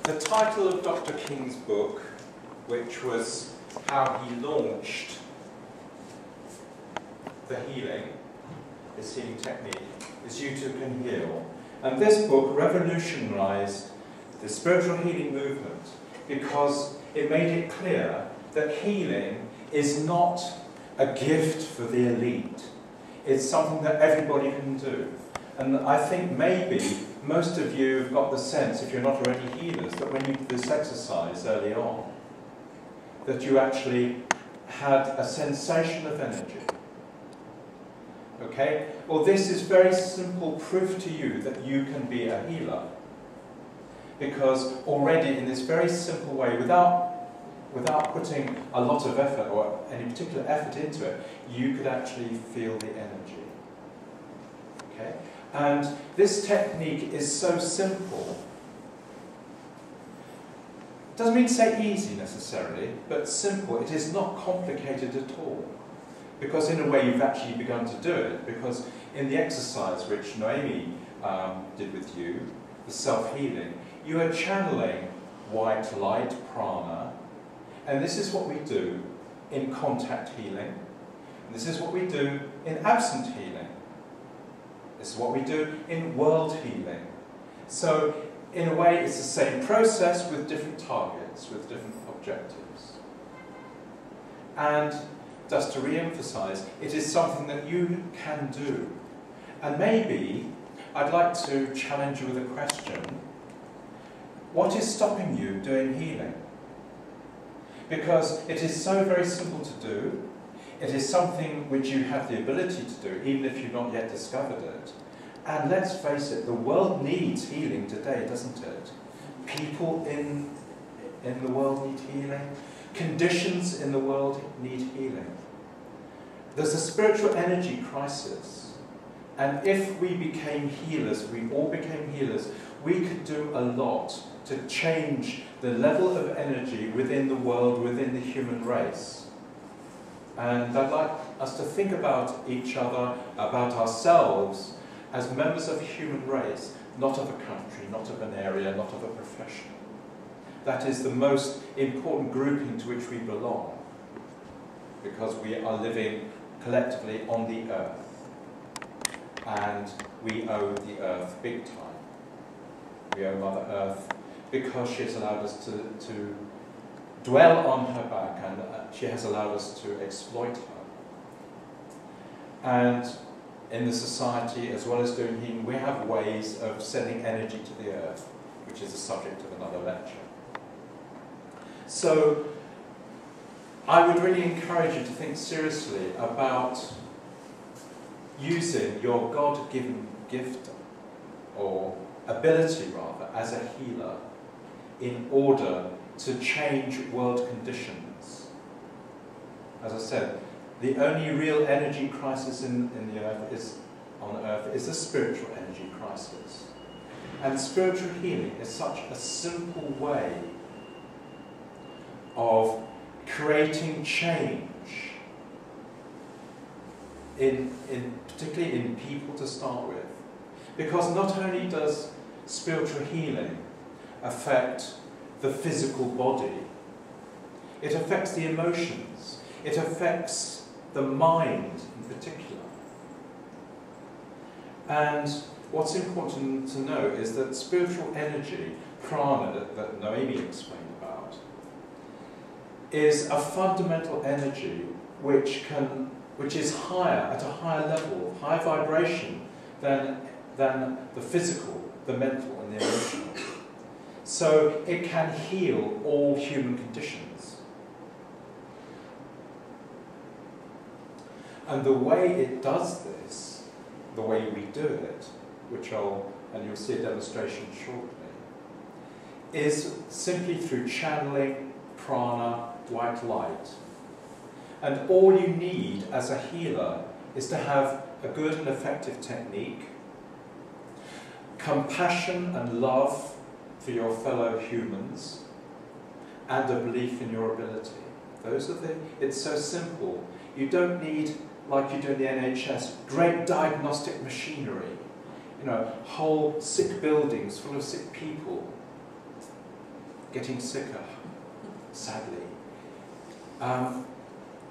The title of Dr. King's book, which was how he launched the healing, his healing technique, is You Too Can Heal. And this book revolutionized the spiritual healing movement because it made it clear that healing is not a gift for the elite. It's something that everybody can do. And I think maybe most of you have got the sense, if you're not already healers, that when you did this exercise early on, that you actually had a sensation of energy. Okay? Well, this is very simple proof to you that you can be a healer. Because already in this very simple way, without putting a lot of effort or any particular effort into it, you could actually feel the energy. Okay? And this technique is so simple. It doesn't mean to say easy necessarily, but simple. It is not complicated at all. Because in a way you've actually begun to do it. Because in the exercise which Noemi did with you, the self-healing, you are channeling white light, prana. And this is what we do in contact healing. And this is what we do in absent healing. This is what we do in world healing. So, in a way, it's the same process with different targets, with different objectives. And just to re-emphasize, it is something that you can do. And maybe I'd like to challenge you with a question. What is stopping you doing healing? Because it is so very simple to do. It is something which you have the ability to do, even if you've not yet discovered it. And let's face it, the world needs healing today, doesn't it? People in the world need healing. Conditions in the world need healing. There's a spiritual energy crisis. And if we became healers, we all became healers, we could do a lot to change the level of energy within the world, within the human race. And I'd like us to think about each other, about ourselves, as members of a human race, not of a country, not of an area, not of a profession. That is the most important grouping to which we belong, because we are living collectively on the earth. And we owe the earth big time. We owe Mother Earth because she has allowed us to dwell on her back, and she has allowed us to exploit her. And in the society, as well as doing healing, we have ways of sending energy to the earth, which is the subject of another lecture. So, I would really encourage you to think seriously about using your God-given gift, or ability rather, as a healer, in order to change world conditions. As I said, the only real energy crisis on earth is a spiritual energy crisis. And spiritual healing is such a simple way of creating change, particularly in people to start with. Because not only does spiritual healing affect the physical body, it affects the emotions, it affects the mind in particular. And what's important to know is that spiritual energy, prana, that Noemi explained about, is a fundamental energy which is higher, at a higher level, higher vibration than the physical, the mental and the emotional. So it can heal all human conditions. And the way it does this, the way we do it, and you'll see a demonstration shortly, is simply through channeling prana, white light. And all you need as a healer is to have a good and effective technique, compassion and love for your fellow humans, and a belief in your ability. It's so simple. You don't need, like you do in the NHS, great diagnostic machinery, whole sick buildings full of sick people. getting sicker, sadly.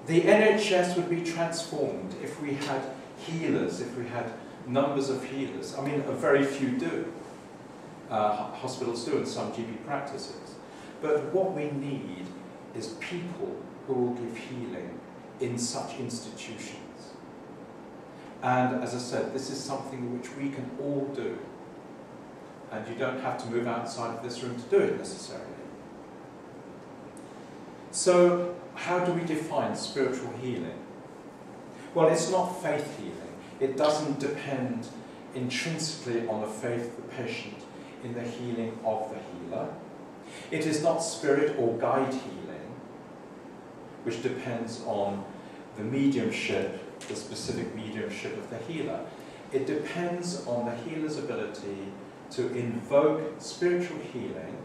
The NHS would be transformed if we had healers, if we had numbers of healers. I mean, a very few do. Hospitals do, and some GP practices. But what we need is people who will give healing in such institutions. And as I said, this is something which we can all do. And you don't have to move outside of this room to do it necessarily. So, how do we define spiritual healing? Well, it's not faith healing. It doesn't depend intrinsically on the faith of the patient in the healing of the healer. It is not spirit or guide healing, which depends on the mediumship, the specific mediumship of the healer. It depends on the healer's ability to invoke spiritual healing,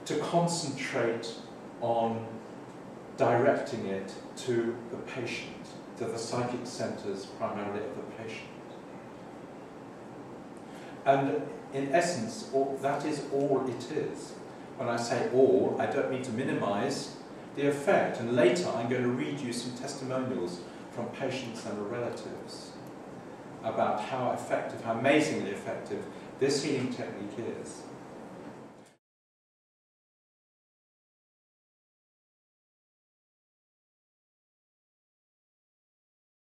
to concentrate on directing it to the patient, to the psychic centres primarily of the patient. And in essence, that is all it is. When I say all, I don't mean to minimise the effect. And later I'm going to read you some testimonials from patients and relatives about how effective, how amazingly effective this healing technique is.